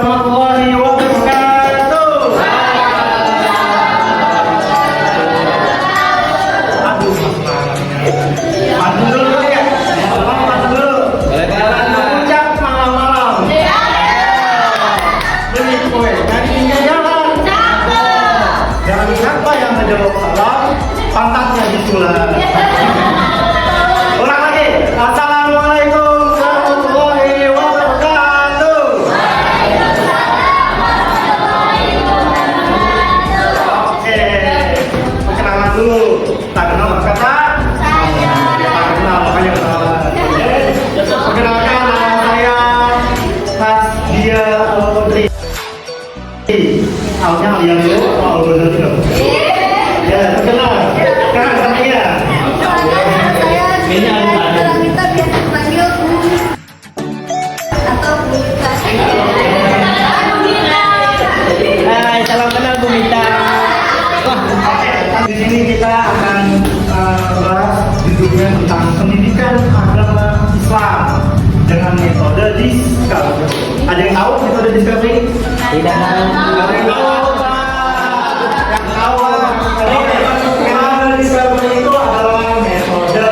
warahmatullahi wabarakatuh. Aduh, mantap dulu ya. Mantap dulu. Ucap malam-malam. Beli kue, dari pinggir jalan. Jangan siapa yang menjawab salam, pantatnya disulat. Ulang lagi. Assalamualaikum warahmatullahi wabarakatuh. Oke, perkenalan dulu. Tak kenal maka kata? Tak kenal makanya kenalan. Perkenalkan, nama saya Hasdia Putri. Awalnya kalian dulu, mau bener dulu. Ya, perkenal. Sekarang sama dia. Ini orang kita biasa panggil atau Bumita. Hai, salam kenal Bu Mita. Oke, di sini kita akan bahas judulnya tentang pendidikan agama Islam dengan metode discovery. Ada yang tahu metode discovery? Tidak tahu. Ada yang tahu? Yang tahu? Oke, metode discovery itu adalah metode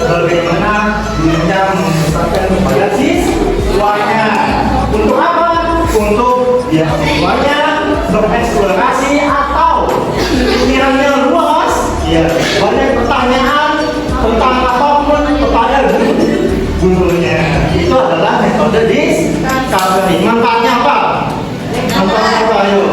bagaimana dirinya menyesatkan kepada siswanya. Untuk apa? Untuk ya siswanya bereksplorasi atau pikirannya luas, ya banyak pertanyaan tentang apapun kepada gurunya. Itu adalah metode discovery. Manfaatnya apa? Manfaatnya apa? Ayo.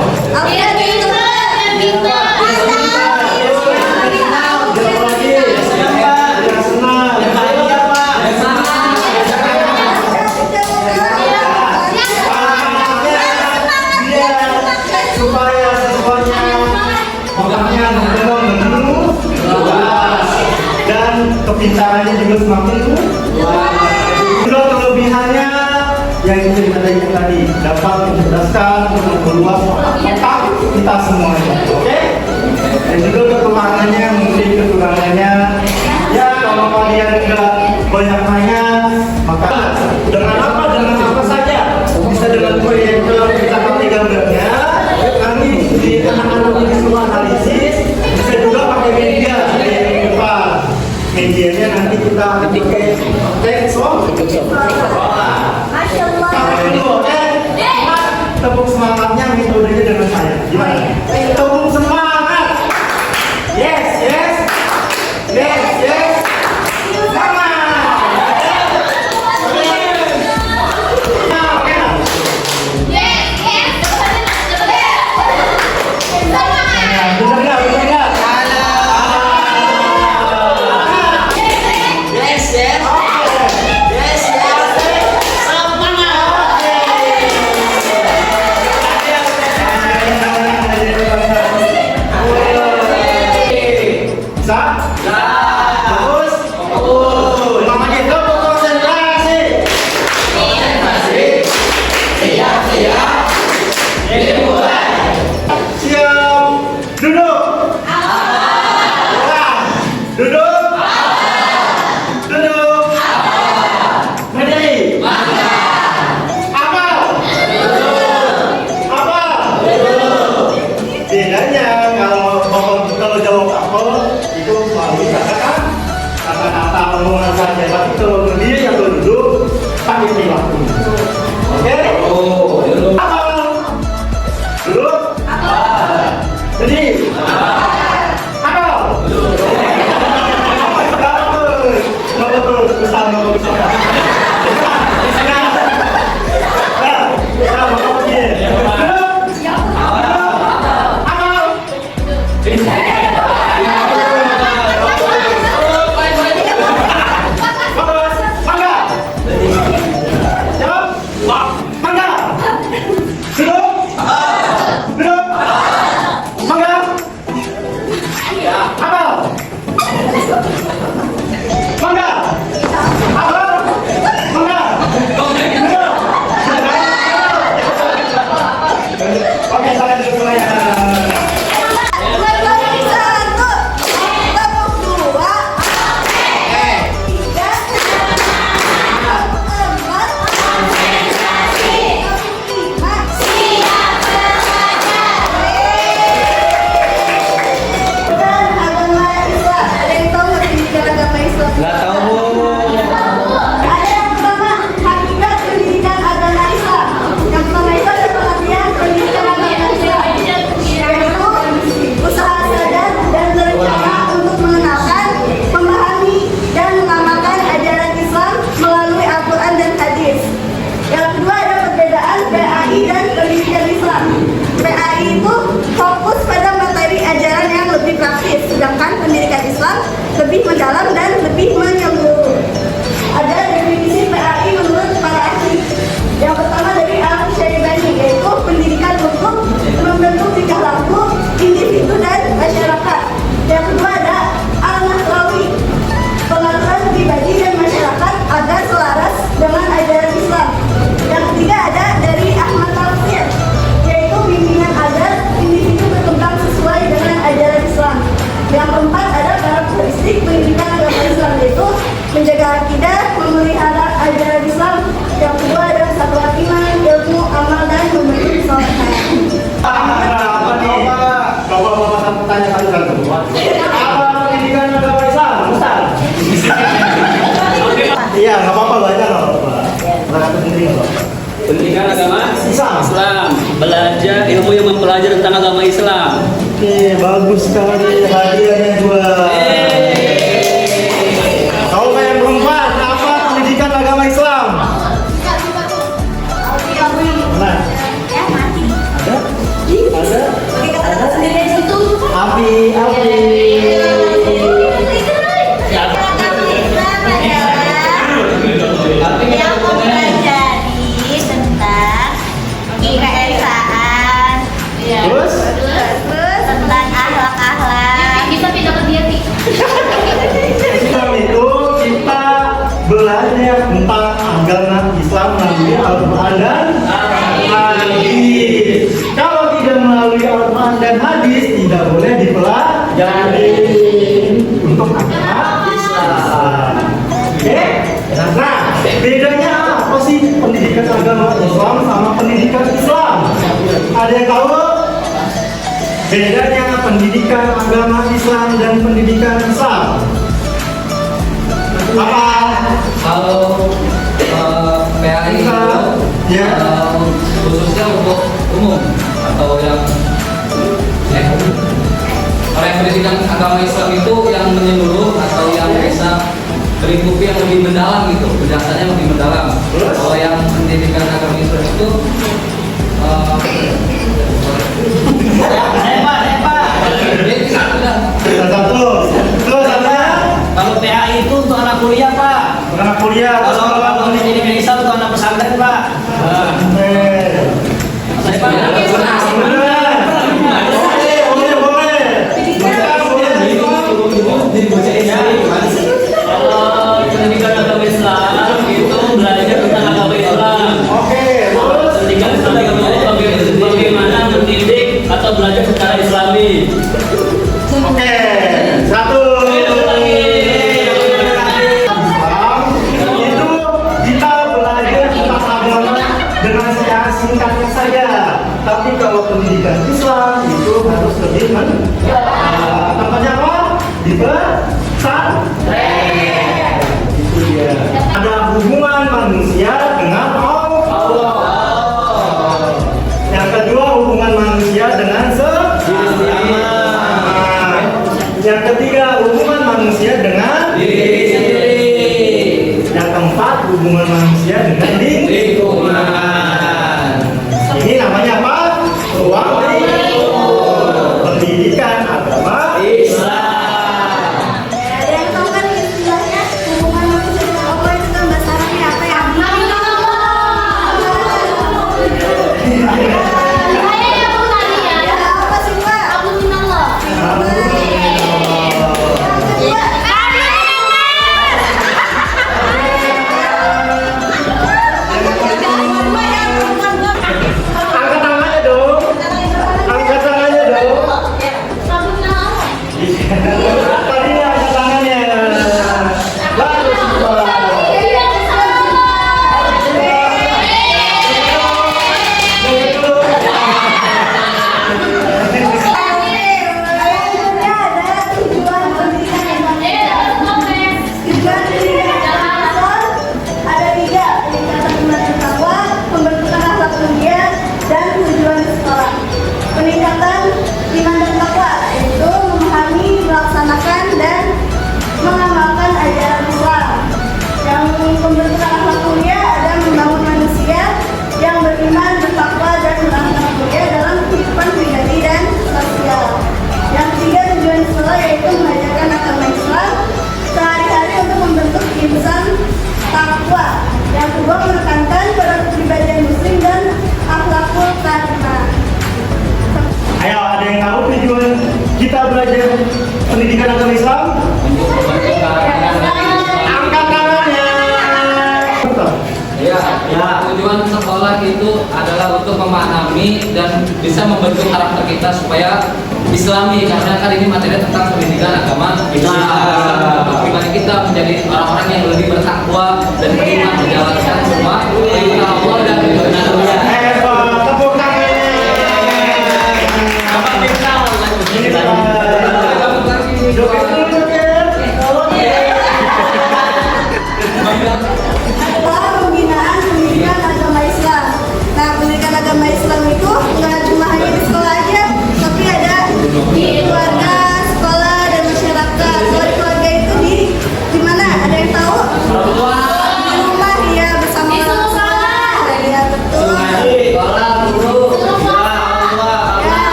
Supaya siswanya otaknya menurut luas dan kepintarannya juga semakin luas. Juga kelebihannya yang itu kita tadi dapat mencerdaskan untuk meluas otak kita semuanya. Oke? Dan juga kekurangannya mungkin kekurangannya ya kalau kalian nggak banyak nanya maka dengan apa saja bisa dengan proyektor kita pakai gambarnya. Kami di anak-anak ini semua analisis bisa juga pakai media di depan. Medianya nanti kita pakai teks oke? Tepuk semangatnya metodenya dengan saya. Gimana? Tepuk semangat. Yes. Semangat. Apa pendidikan agama Islam? Ustaz? Iya, nggak apa-apa, baca nggak apa-apa. Berapa penting loh. Pendidikan agama Islam. Islam, belajar ilmu yang mempelajari tentang agama Islam. Oke, bagus sekali hadiahnya dua. Kalau yang perempuan, apa pendidikan agama Islam? Nah, ada? Api. Yang mempelajari tentang keesaan, Terus? tentang akhlak-akhlak. Bisa pindah ke dia nih. Islam itu kita belajar tentang agama Islam melalui Al-Quran dan hadis. Kalau tidak melalui Al-Quran dan hadis, tidak boleh dipelajari untuk agama Islam. Oke? Nah, bedanya apa sih pendidikan agama Islam sama pendidikan Islam? Ada yang tahu? Bedanya pendidikan agama Islam dan pendidikan Islam. Apa? Kalau PAI itu Ya. khususnya untuk umum atau yang kalau yang pendidikan agama Islam itu yang menyeluruh atau yang bisa melingkupi yang lebih mendalam gitu, penjelasannya lebih mendalam. Terus? Kalau yang pendidikan agama Islam itu Satu. Terus ada Kalau PAI itu untuk anak kuliah, Pak. anak kuliah. Kalau pendidikan Islam untuk anak pesantren, Pak. saya Boleh. Kalau pendidikan agama Islam itu belajar tentang agama Islam. Oke. Pendidikan Islam bagaimana mendidik atau belajar secara Islami. Oke. Satu. Islam itu kita belajar tentang agama dengan secara singkatnya saja. Tapi kalau pendidikan Islam itu harus lebih tempatnya apa? Di pesantren. Itu dia. Ada hubungan manusia dengan Allah. Yang kedua hubungan manusia dengan sesama. Yang ketiga hubungan manusia dengan diri sendiri. yang keempat hubungan manusia dengan lingkungan. Ini namanya apa? Ruang lingkup. Pendidikan agama Islam. Ada yang tahu kan istilahnya hubungan manusia dengan Allah itu kan bahasa Arabnya apa ya? Apa sih Pak? Angkat tangannya dong. Angkat tangannya dong. Tadi angkat tangannya. Bagus, Pak. Ada tiga, peningkatan iman dan takwa, pembentukan akhlak mulia, dan tujuan sekolah. Peningkatan iman dan takwa yaitu memahami, melaksanakan, dan mengamalkan ajaran Islam. Yang pembentukan akhlak mulia ada membangun manusia yang beriman, bertakwa, dan berakhlak mulia dalam kehidupan pribadi dan sosial. Yang ketiga, tujuan sekolah yaitu mengajarkan agama Islam sehari-hari untuk membentuk insan takwa. Yang kedua, menekankan pada kepribadian muslim dan akhlakul karimah. Ayo, ada yang tahu tujuan kita belajar pendidikan agama Islam? Angkat tangannya. Ya, tujuan sekolah itu adalah untuk memahami dan bisa membentuk karakter kita supaya Islami, karena kan ini materi tentang pendidikan agama Islam. Untuk pribadi kita menjadi orang-orang yang lebih bertakwa dan beriman menjalankan semua perintah Allah dan perintah dunia. Hebat, tepuk tangan. Apa misal? Ini, Pak.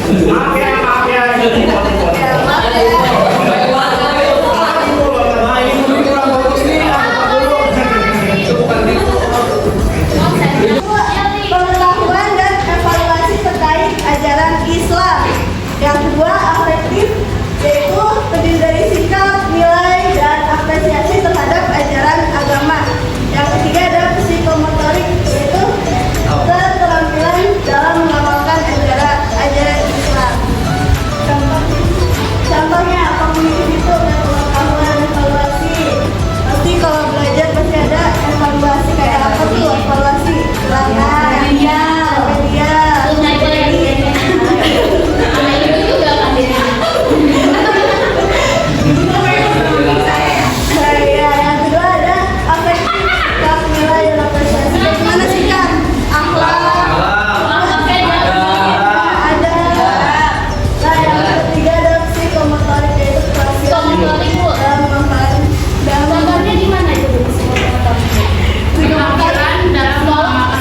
Maaf ya, maaf ya. Ya, maaf ya. Nah, ini mungkin kurang bagus nih. Pengetahuan dan evaluasi terkait ajaran Islam. Yang kedua, afektif, yaitu terdiri dari sikap, nilai, dan apresiasi terhadap ajaran agama. Yang ketiga ada psikomotorik, yaitu keterampilan dalam mengamalkan ajaran Islam. Contohnya, kognitif itu ada pengetahuan, evaluasi. Pasti kalau belajar pasti ada evaluasi, kayak apa tuh evaluasi? Media. Ya, yang kedua ada afektif, sikap, nilai, dan apresiasi. Bagaimana sikap? Akhlak. Ada. Nah, yang ketiga ada psikomotorik, yaitu keterampilan dalam mengamalkan. Contohnya gimana itu psikomotorik? Keterampilan dalam mengamalkan.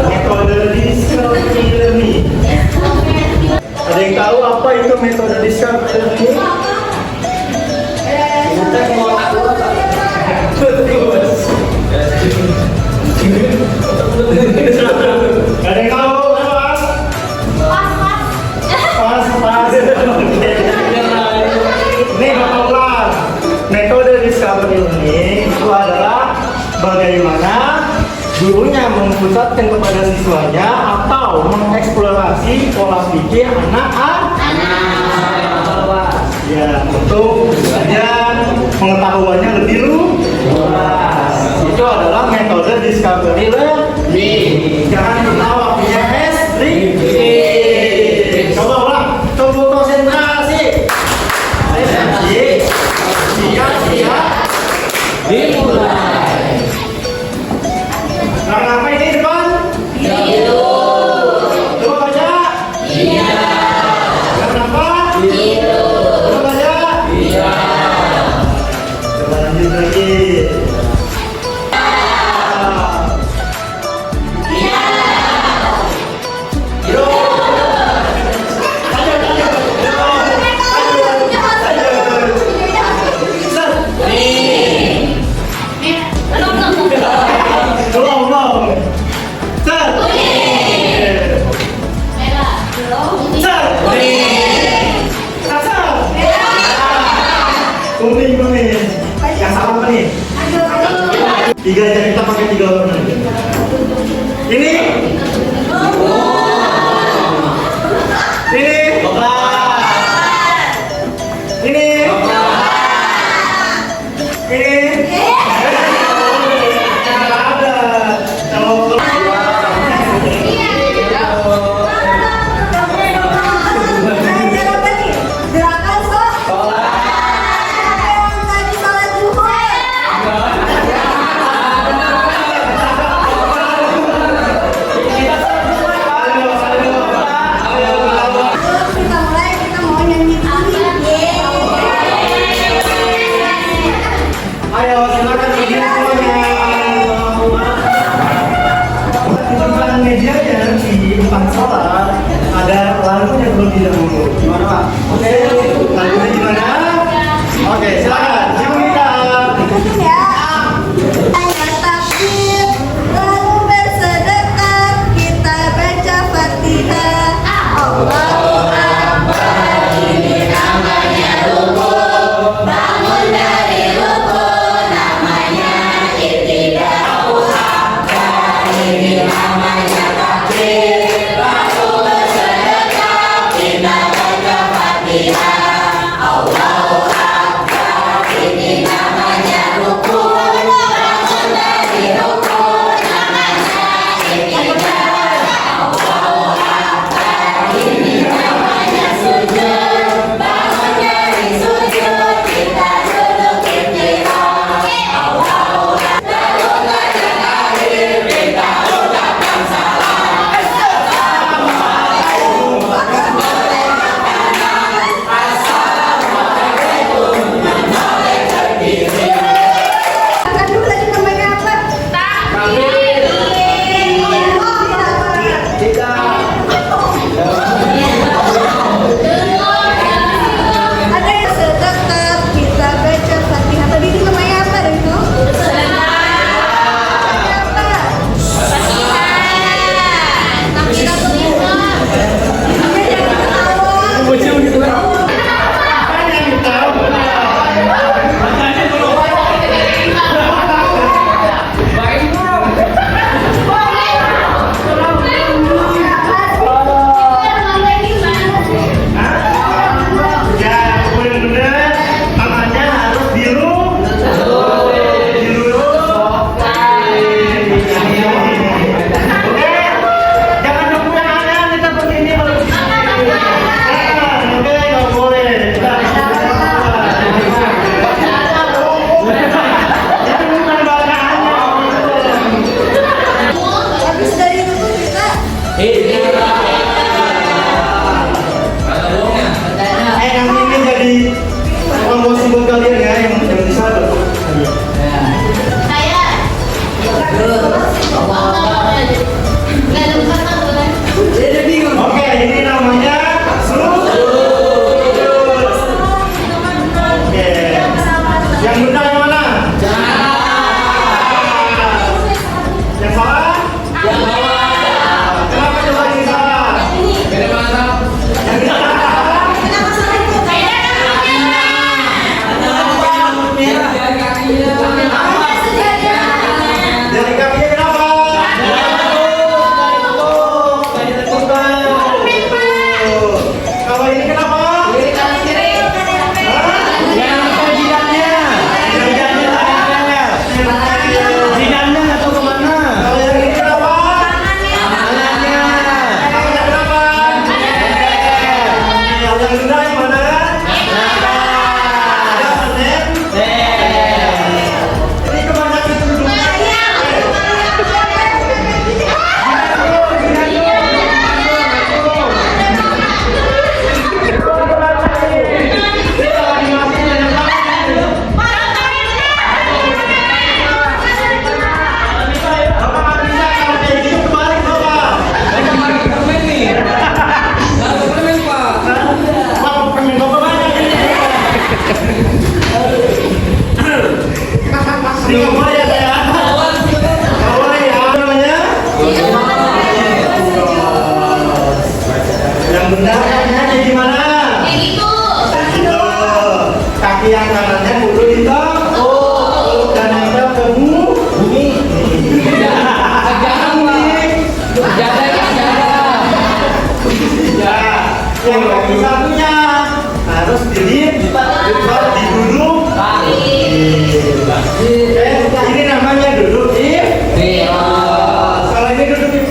Metode discovery learning. Ada yang tahu apa itu metode discovery learning? Ada yang tahu? Pas. Oke. Ini Bapak ulang. Metode discovery learning itu adalah bagaimana gurunya memusatkan kepada siswanya atau mengeksplorasi pola pikir anak-anak. Ya, untuk belajar pengetahuannya lebih luas. Itu adalah metode discovery learning. Jangan lupa waktunya coba ulang. Tunggu konsentrasi. Siap. Dimulai. Warna apa ini depan? Biru. Coba baca. Iya. Warna apa? Biru. Coba baca. Iya. Coba lanjut lagi. Iya. Biru. Kuning. Yang sama apa nih? Tiga aja, kita pakai tiga warna. Ini. Ini. Ada. Gerakan yang tadi sholat zuhur. Kita mulai, kita mau nyanyi. Ayo silakan media semuanya. Di depan medianya di depan sholat ada lagunya terlebih dahulu. Gimana Pak? Oke, lagunya gimana? Oke, silakan. Dimulai. Ikutin ya. Kita takbir, lalu bersedekah, kita baca Fatihah. Allahu Akbar, ini namanya rukun. Bangun dari rukun, namanya i'tidal. Allahu Akbar, ini namanya takbir. Lalu bersedekah, kita baca Fatihah. Allahu Akbar, ini namanya rukun. Bangun dari rukun, namanya i'tidal. Allahu Akbar, ini namanya sujud. Bangun dari sujud, kita duduk i'tidal. Allahu Akbar, bangun dari tahrir, kita ucapkan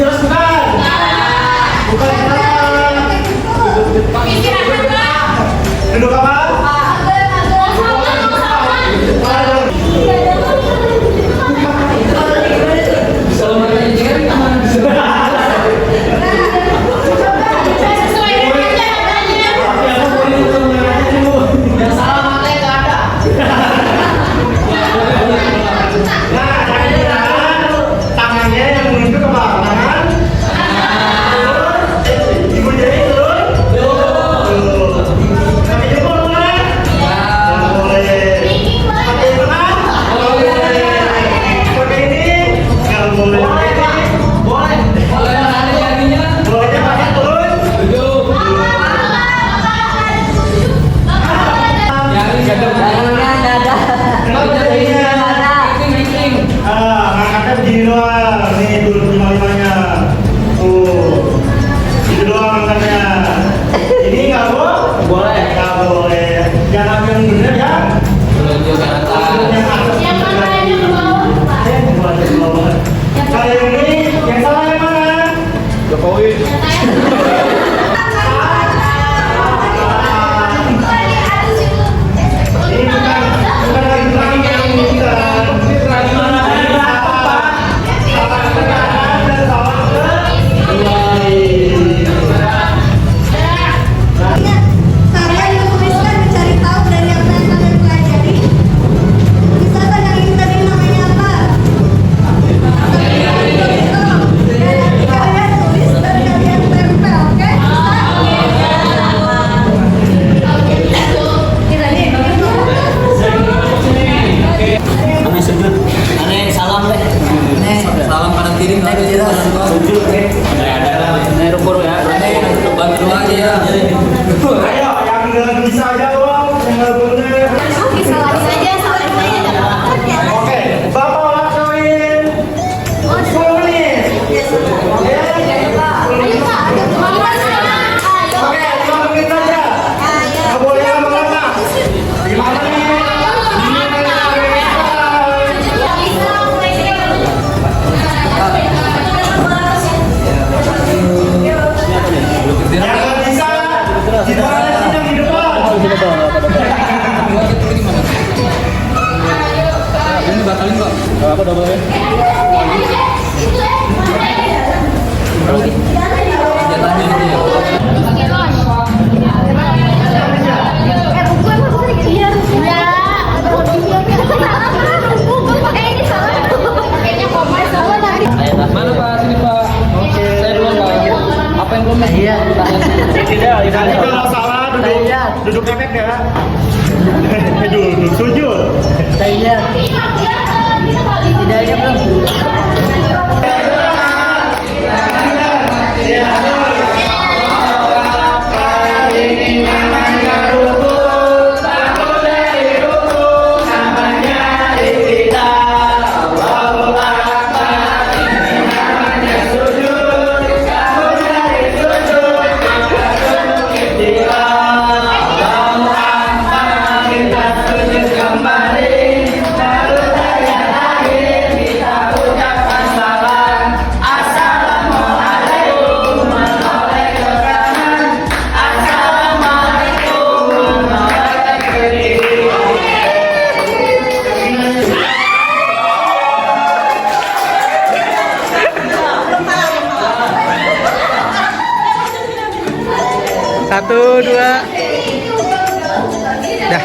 jelas bukan? Bukan salah. Duduk apa? Tangannya yang menunjuk ke belakang. Ibu jari turun. Kaki jempol boleh? Boleh. Pakai tangan? Boleh. Pakai ini? Nggak boleh. Boleh. Boleh ada jarinya. Bolehnya pakai turun. Duduk. Jari gadang. Kenapa jarinya? Kering. Ngangkatnya begini doang. Nih dulu 5-5-nya. Tuh. Itu doang angkatnya. Ini nggak boleh? Boleh. Nggak boleh. Jangan ambil yang bener ya. Menunjuk ke atas. Yang atas. Yang mana yang ke bawah, Pak? Buat di bawah. Kalau yang ini, yang salah yang mana? Jokowi. Ini bukan lagi perang yang bukan. Gimana? Karya yang dituliskan mencari tahu dari apa yang kalian pelajari. Misalkan yang ini tadi namanya apa? Dan nanti kalian tulis dan kalian tempel, oke? Kita nih, Aneh sujud. Aneh salam deh. Salam kanan kiri nggak ada. Sujud deh. Ada lah. Aneh rukun ya. Bantu aja ya. Ayo, yang nggak bisa jawab, yang nggak bener. Oke, Bapak lakuin 10 menit. Oke, 5 menit aja. Nggak boleh lama-lama. 5 menit. Yang nggak bisa, di depan yang di depan. Ini batalin kok. Aku udah boleh. Jatahnya itu ya. Mana Pak? Sini Pak. Saya duluan Pak. Apa yang belum? Iya. Nanti kalau salah duduk efek ya. Duduk sujud. Satu, dua. Dah.